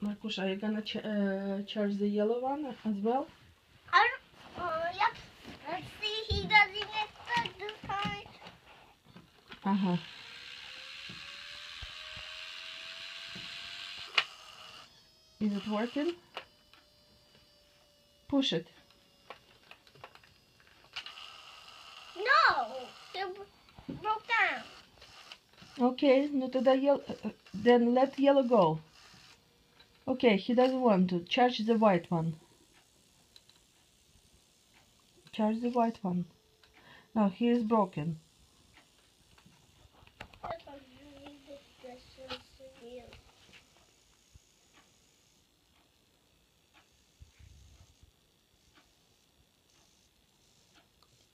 Marcus, are you gonna charge the yellow one as well? Yep. Let's see, he doesn't get stuck this time. Uh-huh. Is it working? Push it. No, it broke down. Okay, no, then let yellow go. Okay, he doesn't want to. Charge the white one. Charge the white one. No, he is broken.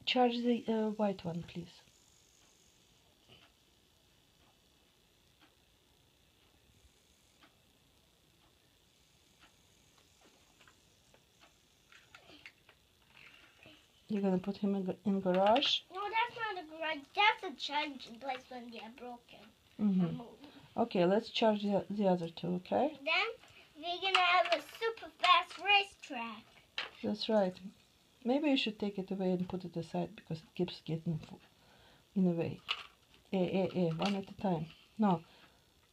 Charge the white one, please. You're gonna put him in garage? No, that's not a garage. That's a charging place when they're broken. Mm-hmm. Okay, let's charge the other two, okay? Then we're gonna have a super fast racetrack. That's right. Maybe you should take it away and put it aside because it keeps getting in the way. One at a time. No.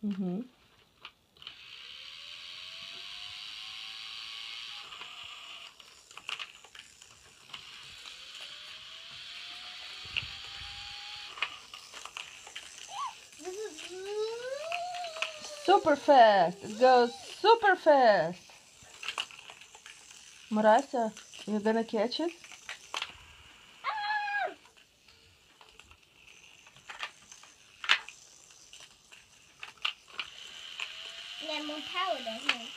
Mm-hmm. Super fast. It goes super fast. Marasa, you gonna catch it? Yeah, more power than him.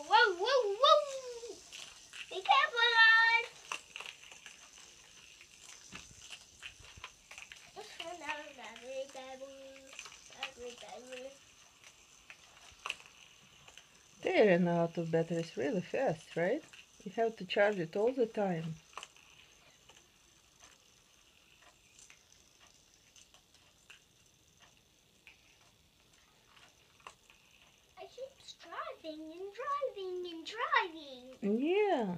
Whoa, whoa, whoa! Be careful, guys! Just run out of that big battery. They run out of batteries really fast, right? You have to charge it all the time. I keep driving and driving and driving. Yeah.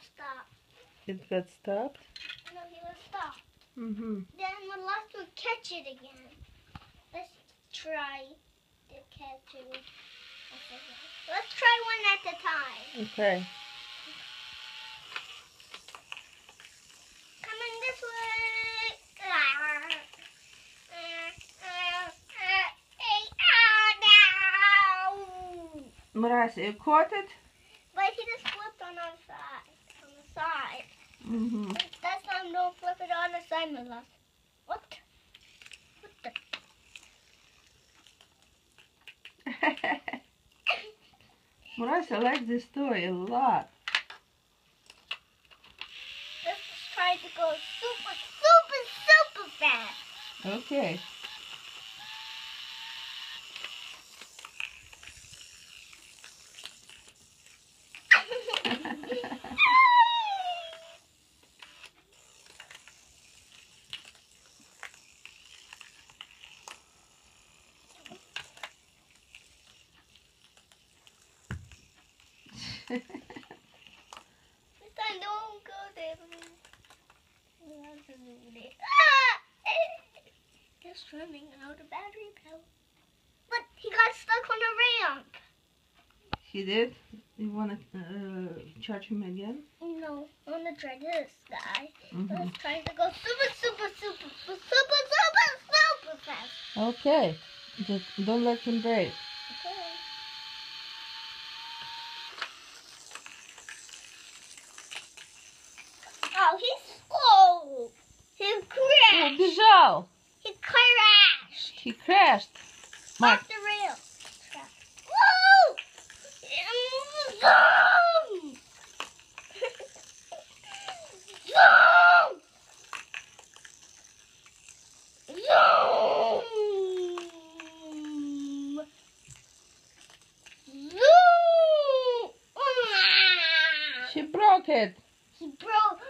Stop. It got stopped? No, he was stopped. Mm-hmm. Then we'll have to catch it again. Let's try to catch it. Let's try one at a time. Okay. Coming this way. No! Marasa, you caught it? But he just flipped on the side. Mm-hmm. That's time don't flip it on the side, my love. What the? Marasa likes this toy a lot. Let's try to go super, super, super fast. Okay. This time don't go there. Just running out of battery power. But he got stuck on a ramp. He did? You wanna charge him again? No, I want to try this guy. Mm-hmm. Let's try to go super fast. Okay. Just don't let him break. Okay. Oh, he's slow. He crashed. Бежал. He crashed. He crashed. Mark. Off the rail. Woo! Zoom! Zoom! Zoom! Zoom! She broke it. She broke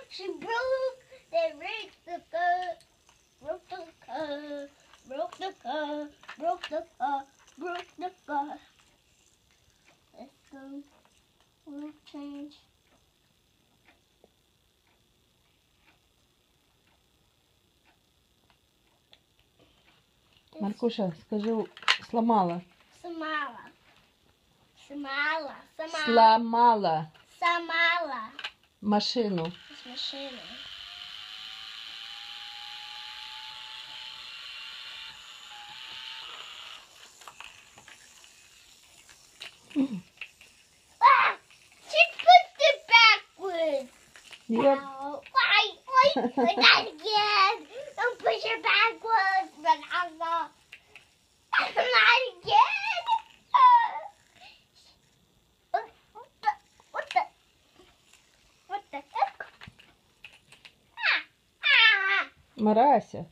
the ring, the car, broke the car, broke the car, broke the car, broke the car. Let's go. We'll change. Маркуша, скажи, сломала. Samala. Samala. Samala. Сломала Samala. машину. It's machine. Ah! She pushed it backwards. Yep. Ow. Why? Not again. Don't push it backwards, Ronaldo. Not again. What the heck? Марася.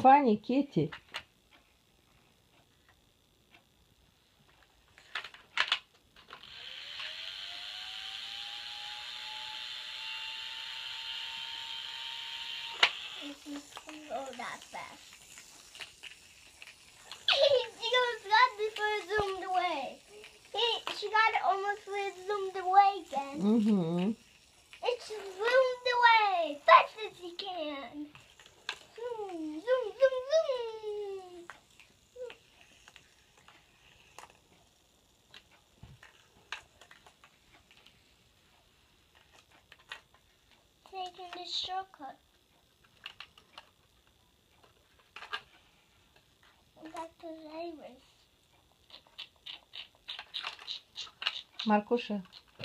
Фанни, Китти. Go that fast. She almost got it before it zoomed away. She got it almost before it zoomed away again. Mm-hmm. It zoomed away fast as she can. Zoom, zoom, zoom, zoom. Taking this shortcut. Back to Iris. Маркуша,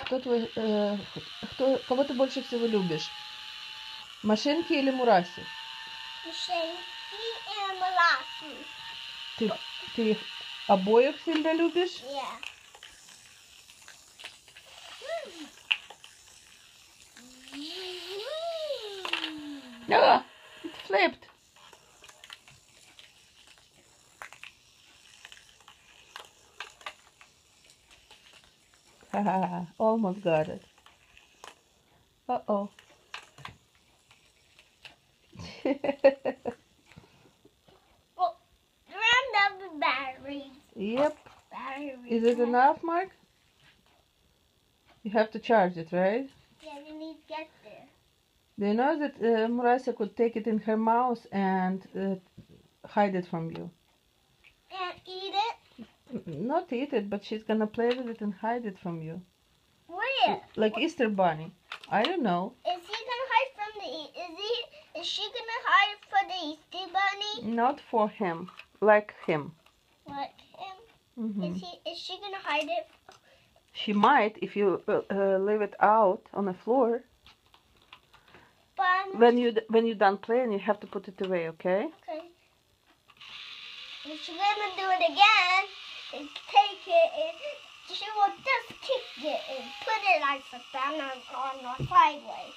кого ты больше всего любишь? Машинки или Мураси? Mashenki and Molasses. Ты их обоих сильно любишь? Yeah. Ah, it flipped. Haha, almost got it. Uh-oh. Well, round up the batteries. Yep. Batteries. Is it enough, Mark? You have to charge it, right? Yeah, you need to get there. Do you know that Murasa could take it in her mouth and hide it from you? And eat it? Not eat it, but she's gonna play with it and hide it from you. Where? Like Easter Bunny. I don't know. Is he gonna hide from the? Is she gonna hide for the Easter Bunny? Not for him. Like him. Like him? Hmm. Is she gonna hide it? She might if you leave it out on the floor. But When you're done playing, you have to put it away, okay? okay. If she's gonna do it again, and take it, and she will just kick it and put it like down on the sideway.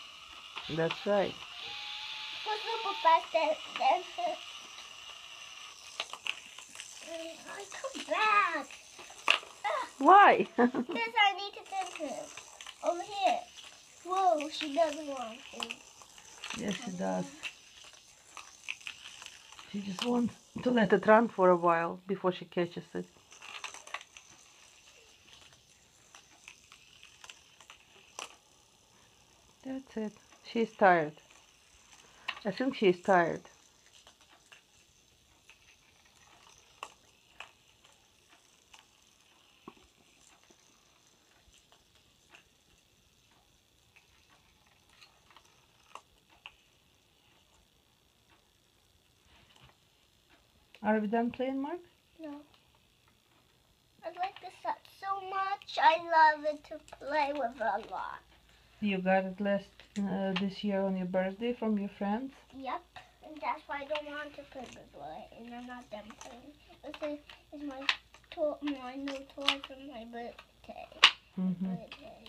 That's right. Go super fast and I come back. Why? This I need to send her. Over here. Whoa, she doesn't want to. Yes, she does. She just wants to let it run for a while before she catches it. That's it. She's tired. I think she's tired. Are we done playing, Mark? No. I like this set so much. I love it to play with a lot. You got it this year on your birthday from your friends? Yep. And that's why I don't want to play with it. And I'm not done playing. This is my new toy for my birthday. Mm-hmm. Birthday.